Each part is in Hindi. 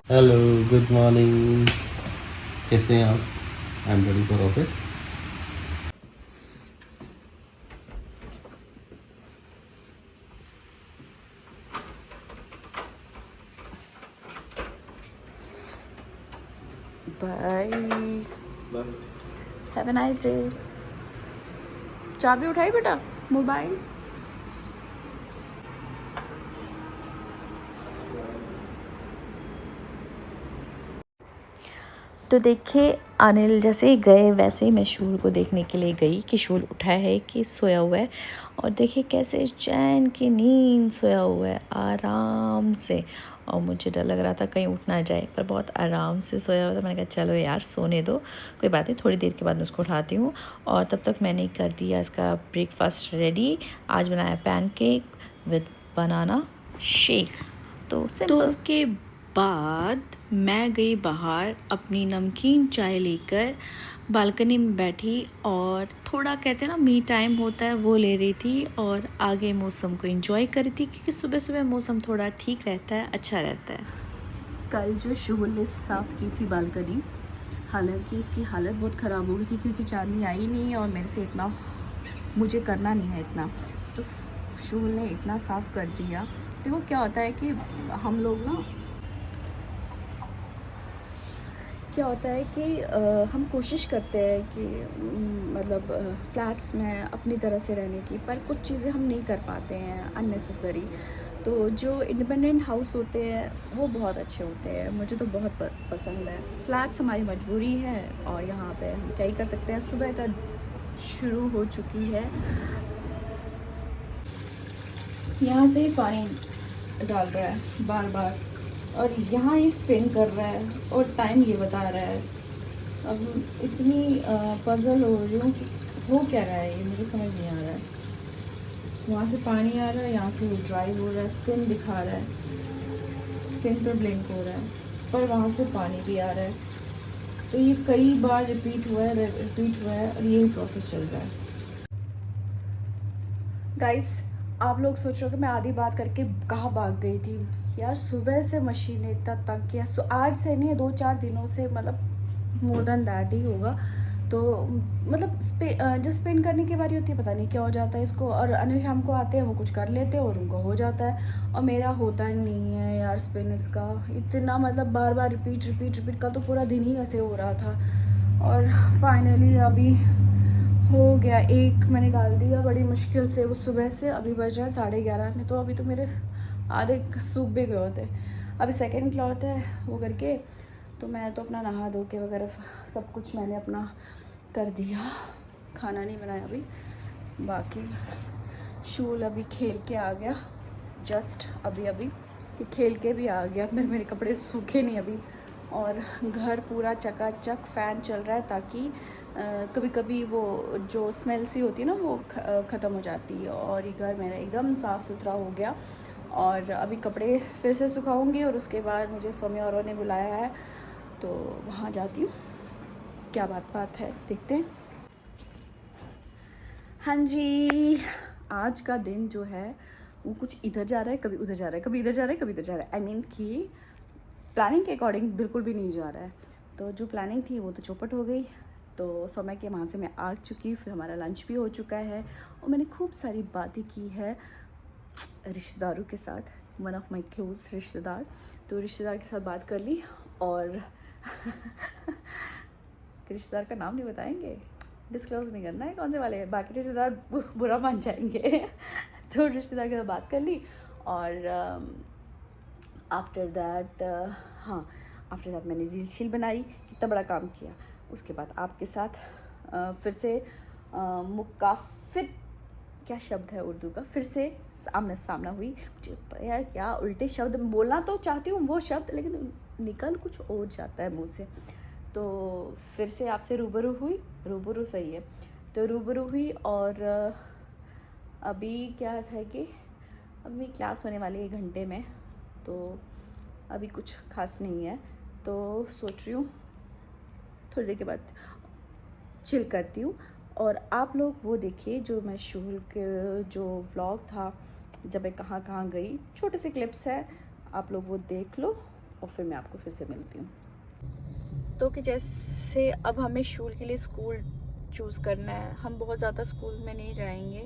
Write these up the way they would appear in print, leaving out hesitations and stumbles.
Hello, good morning. कैसे हैं आप? I am ready for office. Bye. Have a nice day. चाबी उठाई बेटा, मोबाइल। तो देखिए, अनिल जैसे ही गए वैसे ही मैं शूल को देखने के लिए गई कि शूल उठा है कि सोया हुआ है। और देखिए कैसे चैन की नींद सोया हुआ है आराम से। और मुझे डर लग रहा था कहीं उठ ना जाए, पर बहुत आराम से सोया हुआ था। मैंने कहा चलो यार सोने दो, कोई बात नहीं, थोड़ी देर के बाद मैं उसको उठाती हूँ। और तब तक मैंने कर दिया इसका ब्रेकफास्ट रेडी। आज बनाया पैनकेक विद बनाना शेक। तो उसके बाद मैं गई बाहर अपनी नमकीन चाय लेकर, बालकनी में बैठी और थोड़ा कहते हैं ना मी टाइम होता है वो ले रही थी। और आगे मौसम को एंजॉय कर रही थी क्योंकि सुबह सुबह मौसम थोड़ा ठीक रहता है, अच्छा रहता है। कल जो शुहुल ने साफ़ की थी बालकनी, हालांकि इसकी हालत बहुत ख़राब हो गई थी क्योंकि चांदनी आई नहीं और मेरे से इतना मुझे करना नहीं है इतना। तो शुहुल ने इतना साफ़ कर दिया। देखो क्या होता है कि हम लोग ना, क्या होता है कि हम कोशिश करते हैं कि मतलब फ्लैट्स में अपनी तरह से रहने की, पर कुछ चीज़ें हम नहीं कर पाते हैं अननेसेसरी। तो जो इंडिपेंडेंट हाउस होते हैं वो बहुत अच्छे होते हैं, मुझे तो बहुत पसंद है। फ्लैट्स हमारी मजबूरी है और यहाँ पे हम क्या ही कर सकते हैं। सुबह का शुरू हो चुकी है, यहाँ से ही पानी डाल रहा है बार बार और यहाँ ही स्पिन कर रहा है और टाइम ये बता रहा है। अब इतनी पजल हो रही हूँ कि हो क्या रहा है, ये मुझे समझ नहीं आ रहा है। वहाँ से पानी आ रहा है, यहाँ से ड्राई हो रहा है, स्किन दिखा रहा है, स्किन पर ब्लिंक हो रहा है, पर वहाँ से पानी भी आ रहा है। तो ये कई बार रिपीट हुआ है और यही प्रोसेस चल रहा है। गाइस, आप लोग सोच रहे हो कि मैं आधी बात करके कहाँ भाग गई थी। यार सुबह से मशीन ने इतना तंग किया, आज से नहीं 2-4 दिनों से, मतलब मोर देन दैट ही होगा। तो मतलब जब स्पिन करने की बारी होती है पता नहीं क्या हो जाता है इसको, और अनिल शाम को आते हैं वो कुछ कर लेते हैं और उनको हो जाता है और मेरा होता नहीं है यार स्पिन इसका। इतना मतलब बार बार रिपीट रिपीट रिपीट, कल तो पूरा दिन ही ऐसे हो रहा था। और फाइनली अभी हो गया, एक मैंने डाल दिया बड़ी मुश्किल से वो सुबह से। अभी बज रहा है 11:30 में, तो अभी तो मेरे आधे सूख भी गए होते। अभी सेकंड क्लॉथ है वो करके, तो मैं तो अपना नहा धो के वगैरह सब कुछ मैंने अपना कर दिया। खाना नहीं बनाया अभी। बाकी शूल अभी खेल के आ गया, जस्ट अभी अभी ये खेल के भी आ गया। मेरे कपड़े सूखे नहीं अभी। और घर पूरा चकाचक, फ़ैन चल रहा है ताकि कभी कभी वो जो स्मेल सी होती है ना वो ख़त्म हो जाती है। और ये घर मेरा एकदम साफ़ सुथरा हो गया। और अभी कपड़े फिर से सुखाऊंगी और उसके बाद मुझे सौम्या औरों ने बुलाया है तो वहाँ जाती हूँ। क्या बात है, देखते हैं। हाँ जी, आज का दिन जो है वो कुछ इधर जा रहा है, कभी उधर जा रहा है, कभी इधर जा रहा है, कभी इधर जा रहा है। आई मीन कि प्लानिंग के अकॉर्डिंग बिल्कुल भी नहीं जा रहा है। तो जो प्लानिंग थी वो तो चौपट हो गई। तो समय के वहाँ से मैं आ चुकी, फिर हमारा लंच भी हो चुका है और मैंने खूब सारी बातें की है रिश्तेदारों के साथ, वन ऑफ माई क्लोज रिश्तेदार। तो रिश्तेदार के साथ बात कर ली और रिश्तेदार का नाम नहीं बताएंगे, डिस्क्लोज नहीं करना है कौन से वाले हैं, बाकी रिश्तेदार बुरा मान जाएंगे। तो रिश्तेदार के साथ बात कर ली और आफ्टर दैट हाँ, आफ्टर दैट मैंने रील शील बनाई, कितना बड़ा काम किया। उसके बाद आपके साथ फिर से मुकाफिर, क्या शब्द है उर्दू का, फिर से आमने सामना हुई। मुझे यार क्या उल्टे शब्द बोलना तो चाहती हूँ वो शब्द, लेकिन निकल कुछ और जाता है मुंह से। तो फिर से आपसे रूबरू हुई, रूबरू सही है, तो रूबरू हुई। और अभी क्या था कि अभी क्लास होने वाली है 1 घंटे में, तो अभी कुछ खास नहीं है। तो सोच रही हूँ थोड़ी देर के बाद चिल करती हूँ। और आप लोग वो देखिए जो मैं शुरू के जो व्लॉग था जब मैं कहाँ कहाँ गई, छोटे से क्लिप्स है, आप लोग वो देख लो और फिर मैं आपको फिर से मिलती हूँ। तो कि जैसे अब हमें शूल के लिए स्कूल चूज़ करना है, हम बहुत ज़्यादा स्कूल में नहीं जाएंगे,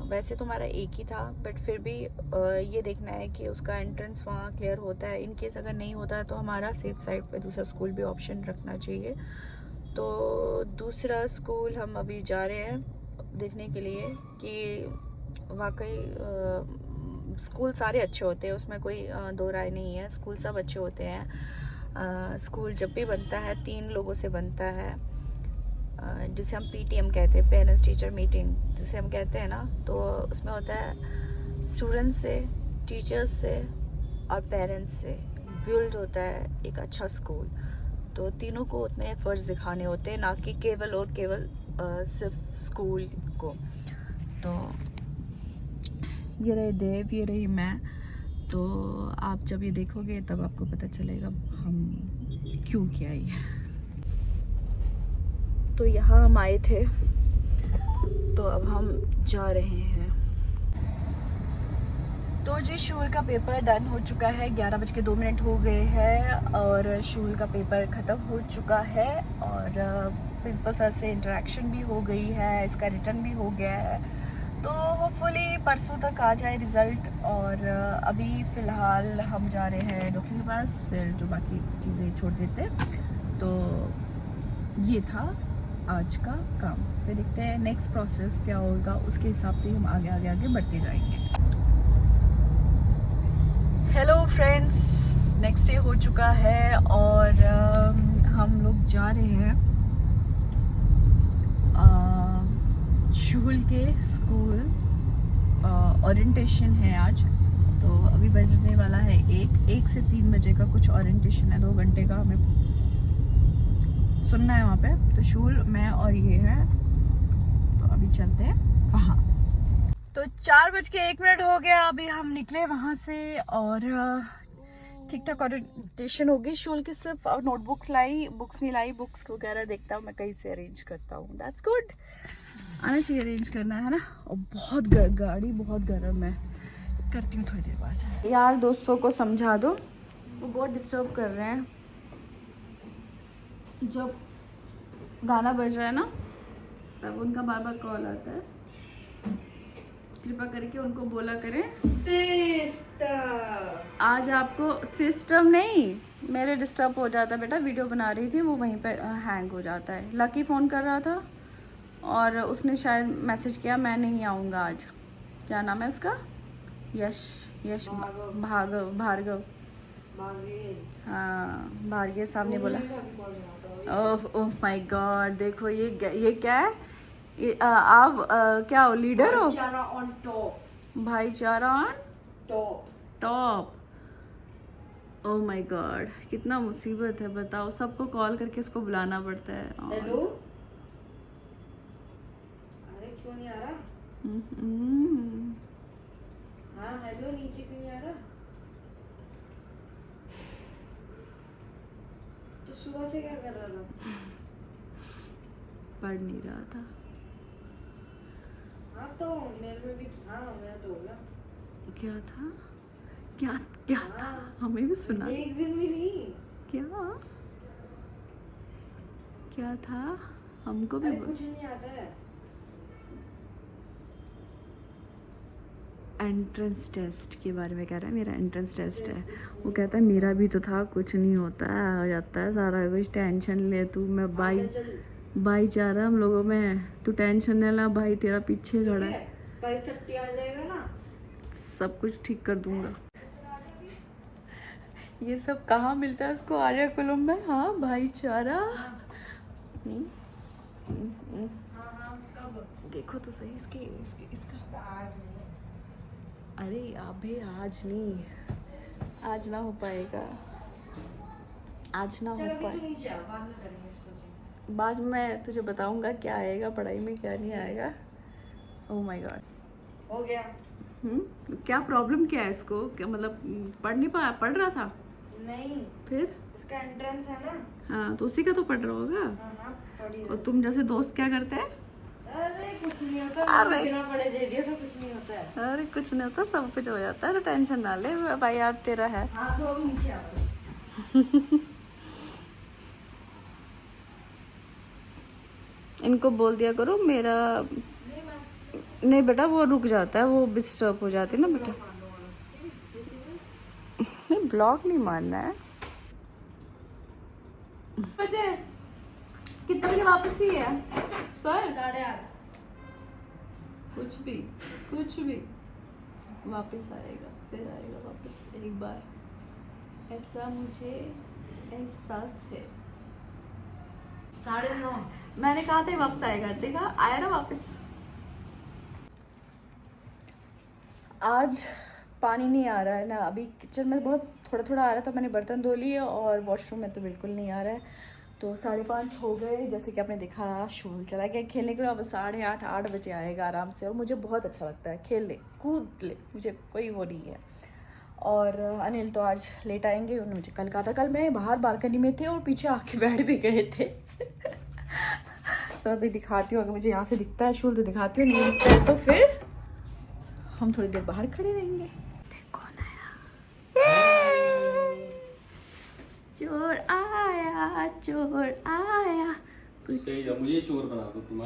वैसे तो हमारा एक ही था, बट फिर भी ये देखना है कि उसका एंट्रेंस वहाँ क्लियर होता है। इन केस अगर नहीं होता है तो हमारा सेफ साइड पे दूसरा स्कूल भी ऑप्शन रखना चाहिए। तो दूसरा स्कूल हम अभी जा रहे हैं देखने के लिए कि वाकई स्कूल सारे अच्छे होते हैं, उसमें कोई दो राय नहीं है। स्कूल सब अच्छे होते हैं। स्कूल जब भी बनता है 3 लोगों से बनता है, जिसे हम PTM कहते हैं, पेरेंट्स टीचर मीटिंग जिसे हम कहते हैं ना। तो उसमें होता है स्टूडेंट्स से, टीचर्स से और पेरेंट्स से बिल्ड होता है एक अच्छा स्कूल। तो तीनों को उतने एफर्ट्स दिखाने होते हैं, ना कि केवल और केवल सिर्फ स्कूल को। तो ये रहे देव, ये रही मैं। तो आप जब ये देखोगे तब आपको पता चलेगा हम क्यों किया ये। तो यहाँ हम आए थे, तो अब हम जा रहे हैं। तो जी शूल का पेपर डन हो चुका है, 11:02 हो गए हैं और शूल का पेपर ख़त्म हो चुका है और प्रिंसिपल सर से इंटरेक्शन भी हो गई है, इसका रिटर्न भी हो गया है। तो होपफुली परसों तक आ जाए रिज़ल्ट। और अभी फ़िलहाल हम जा रहे हैं डॉक्टर के पास, फिर जो बाकी चीज़ें छोड़ देते। तो ये था आज का काम, फिर देखते हैं नेक्स्ट प्रोसेस क्या होगा, उसके हिसाब से हम आगे बढ़ते जाएंगे। हेलो फ्रेंड्स, नेक्स्ट डे हो चुका है और हम लोग जा रहे हैं शूल के स्कूल। ओरिएंटेशन है आज, तो अभी बजने वाला है 1 से 3 बजे का कुछ ओरिएंटेशन है, 2 घंटे का हमें सुनना है वहाँ पे। तो शूल, मैं और ये है, तो अभी चलते हैं वहाँ। तो 4:01 हो गया, अभी हम निकले वहाँ से और ठीक ठाक ओरिएंटेशन होगी। शूल की सिर्फ नोटबुक्स लाई, बुक्स नहीं लाई। बुक्स वगैरह देखता हूँ मैं कहीं से अरेंज करता हूँ। दैट्स गुड, आना चाहिए अरेंज करना, है ना। और बहुत गाड़ी बहुत गर्म है, करती हूँ थोड़ी देर बाद। यार दोस्तों को समझा दो, वो बहुत डिस्टर्ब कर रहे हैं। जब गाना बज रहा है ना तब उनका बार बार कॉल आता है, कृपा करके उनको बोला करें सिस्टम। आज आपको सिस्टम नहीं, मेरे डिस्टर्ब हो जाता है बेटा। वीडियो बना रही थी, वो वहीं पे हैंग हो जाता है। लकी फ़ोन कर रहा था और उसने शायद मैसेज किया मैं नहीं आऊँगा आज। क्या नाम है उसका? यश भार्गव। हाँ भार्गव साहब ने बोला। ओह माय गॉड, देखो ये क्या है? आप क्या हो, लीडर हो? भाईचारा ऑन टॉप। भाईचारा on top. Oh my God, कितना मुसीबत है बताओ। सबको कॉल करके उसको बुलाना पड़ता है। हेलो, अरे क्यों नहीं आ रहा? हाँ हेलो, नीचे क्यों नहीं आ रहा? तो सुबह से क्या कर रहा था? पढ़ नहीं रहा था। हाँ तो मेरे में भी था, मैं तो बोला क्या था, क्या था, हमें भी सुना। एक दिन भी नहीं। क्या था, हमको भी कुछ नहीं आता है। एंट्रेंस टेस्ट के बारे में कह रहा है, मेरा एंट्रेंस टेस्ट है। वो कहता है मेरा भी तो था, कुछ नहीं होता है, आ जाता है सारा कुछ, टेंशन ले तू। मैं भाई जा रहा हम लोगों में, तू टेंशन नहीं ला, भाई तेरा पीछे खड़ा है। 5:30 आ जाएगा ना, सब कुछ ठीक कर दूंगा। ये सब कहाँ मिलता है उसको? आर्या कुलम में। हाँ भाईचारा। देखो तो सही इसका। अरे अबे आज नहीं, आज ना हो पाएगा, आज ना हो पाएगा। बाद में मैं तुझे बताऊंगा क्या आएगा पढ़ाई में, क्या नहीं आएगा। ओह माय गॉड, हो गया। क्या प्रॉब्लम क्या है इसको? क्या मतलब पढ़ नहीं पाया? पढ़ रहा था नहीं, फिर इसका एंट्रेंस है ना। हाँ तो उसी का तो पढ़ रहा होगा। हाँ, और तुम जैसे दोस्त क्या करते हैं? अरे कुछ नहीं होता, अरे बिना पढ़े दे दिया तो कुछ नहीं होता है। अरे कुछ नहीं होता, सब कुछ हो जाता है, तो टेंशन ना ले भाई, यार तेरा है। हाँ तो नीचे आओ। इनको बोल दिया करो मेरा नहीं बेटा, वो रुक जाता है, वो डिस्टर्ब हो जाती है ना बेटा। नहीं ब्लॉक नहीं मारना है। बजे कितने बजे वापस ही है सर? 8:30। कुछ भी वापस आएगा, फिर आएगा वापस एक बार, ऐसा मुझे एहसास है। 9:30। मैंने कहा था वापस आएगा, देखा आया ना वापस। आज पानी नहीं आ रहा है ना, अभी किचन में बहुत थोड़ा थोड़ा आ रहा था, मैंने बर्तन धो लिए और वॉशरूम में तो बिल्कुल नहीं आ रहा है। तो 5:30 हो गए, जैसे कि आपने देखा शोल चला गया खेलने के लिए। अब 8:30 बजे आएगा आराम से, और मुझे बहुत अच्छा लगता है, खेल ले कूद ले, मुझे कोई वो नहीं है। और अनिल तो आज लेट आएंगे, उन्होंने मुझे कल कहा था। कल मैं बाहर बालकनी में थे और पीछे आके बैठ भी गए थे। तो अभी दिखाती हूँ, अगर मुझे यहाँ से दिखता है शोल तो दिखाती हूँ, नहीं दिखता है तो फिर हम थोड़ी देर बाहर खड़े रहेंगे। देख कौन आया, चोर आया, चोर आया। कुछ सही है, मुझे चोर बना दो तुम।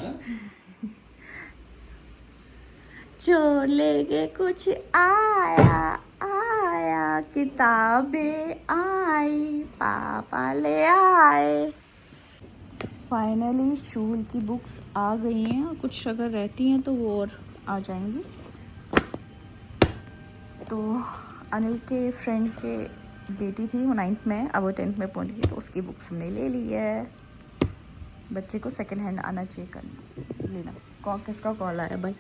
चोर लेके कुछ आया आया, किताबें आई, पापा ले आए। फाइनली शूल की बुक्स आ गई हैं, कुछ अगर रहती हैं तो वो और आ जाएंगी। तो अनिल के फ्रेंड के बेटी थी, वो 9th में, अब वो 10th में पहुंच गई, तो उसकी बुक्स हमने ले ली है। बच्चे को सेकंड हैंड आना चाहिए करना लेना। किसका कॉल आया भाई?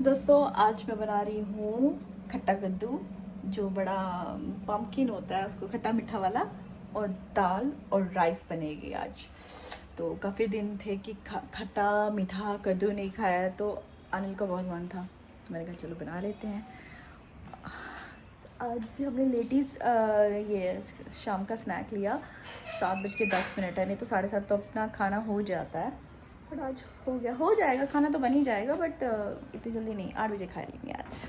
दोस्तों आज मैं बना रही हूँ खट्टा कद्दू, जो बड़ा पम्पकिन होता है उसको खट्टा मीठा वाला, और दाल और राइस बनेगी आज। तो काफ़ी दिन थे कि खट्टा मीठा कद्दू नहीं खाया, तो अनिल का बहुत मन था, तो मैंने कहा चलो बना लेते हैं। आज हमने लेडीज़ ये शाम का स्नैक लिया। 7:10 है, नहीं तो 7:30 तो अपना खाना हो जाता है, बट आज हो गया, हो जाएगा, खाना तो बन ही जाएगा, बट इतनी जल्दी नहीं, 8 बजे खा लेंगे आज।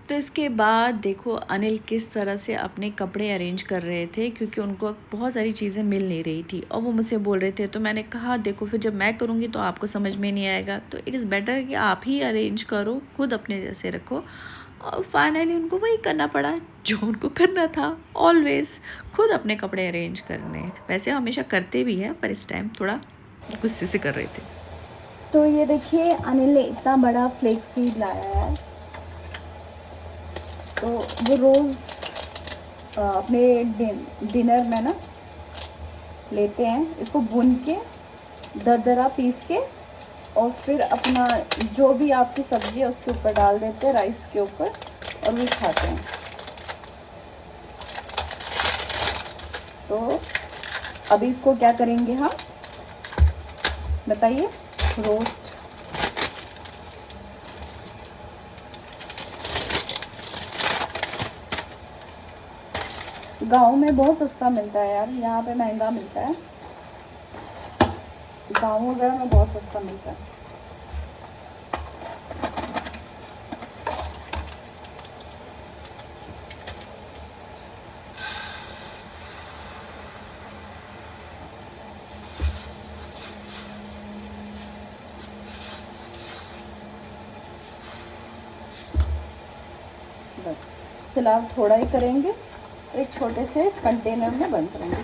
तो इसके बाद देखो अनिल किस तरह से अपने कपड़े अरेंज कर रहे थे, क्योंकि उनको बहुत सारी चीज़ें मिल नहीं रही थी और वो मुझसे बोल रहे थे। तो मैंने कहा देखो फिर जब मैं करूँगी तो आपको समझ में नहीं आएगा, तो इट इज़ बेटर कि आप ही अरेंज करो, खुद अपने जैसे रखो। और फाइनली उनको वही करना पड़ा जो उनको करना था, ऑलवेज खुद अपने कपड़े अरेंज करने। वैसे हमेशा करते भी हैं, पर इस टाइम थोड़ा गुस्से से कर रहे थे। तो ये देखिए अनिल ने इतना बड़ा फ्लेक्सी लाया है, तो वो रोज़ अपने डिनर में ना लेते हैं, इसको भून के दरदरा पीस के, और फिर अपना जो भी आपकी सब्ज़ी है उसके ऊपर डाल देते हैं, राइस के ऊपर, और वो खाते हैं। तो अभी इसको क्या करेंगे हम बताइए? रोस्ट। गांव में बहुत सस्ता मिलता है यार, यहाँ पे महंगा मिलता है, गाँव वगैरह में बहुत सस्ता मिलता है। बस फिलहाल थोड़ा ही करेंगे, एक छोटे से कंटेनर में बंद करेंगे,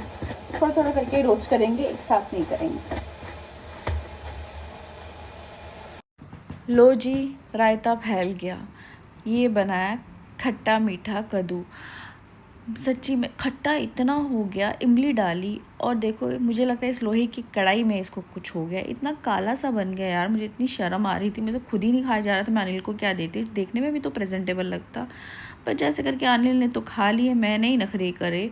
थोड़ा थोड़ा करके रोस्ट करेंगे, एक साथ नहीं करेंगे। लो जी, रायता फैल गया। ये बनाया खट्टा मीठा कद्दू। सच्ची में खट्टा इतना हो गया, इमली डाली, और देखो मुझे लगता है इस लोहे की कढ़ाई में इसको कुछ हो गया, इतना काला सा बन गया यार। मुझे इतनी शर्म आ रही थी, मैं तो खुद ही नहीं खाया जा रहा था, मैं अनिल को क्या देती, देखने में भी तो प्रेजेंटेबल लगता, पर जैसे करके अनिल ने तो खा लिए, मैंने ही नखरे करे।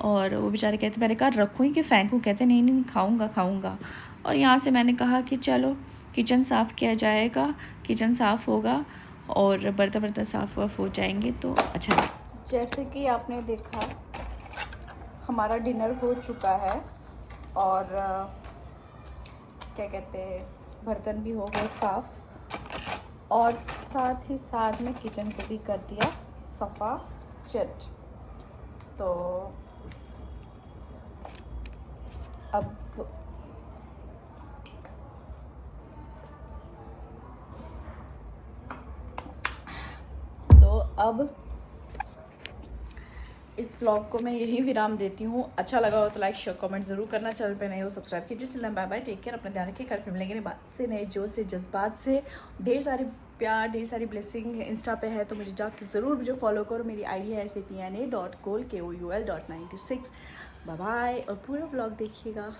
और वो बेचारे कहते, मैंने कहा रखूँ ही कि फेंकूँ, कहते नहीं नहीं खाऊँगा। और यहाँ से मैंने कहा कि चलो किचन साफ़ किया जाएगा, किचन साफ़ होगा और बर्तन साफ़ वाफ हो जाएंगे तो अच्छा। जैसे कि आपने देखा हमारा डिनर हो चुका है और क्या कहते हैं, बर्तन भी हो गए साफ़ और साथ ही साथ में किचन को भी कर दिया सफ़ा चट। तो अब इस व्लॉग को मैं यही विराम देती हूँ। अच्छा लगा हो तो लाइक शेयर कमेंट ज़रूर करना, चैनल पे नए हो सब्सक्राइब कीजिए। चलना बाय बाय, टेक केयर, अपना ध्यान रखिए। कल फिर मिलेंगे बात से नए जोर से जज्बात से। ढेर सारे प्यार, ढेर सारी ब्लेसिंग इंस्टा पे है तो मुझे जाके ज़रूर मुझे फॉलो करो। मेरी आईडी है sapna.koul, KOUL.96। बाय बाय और पूरा व्लॉग देखिएगा।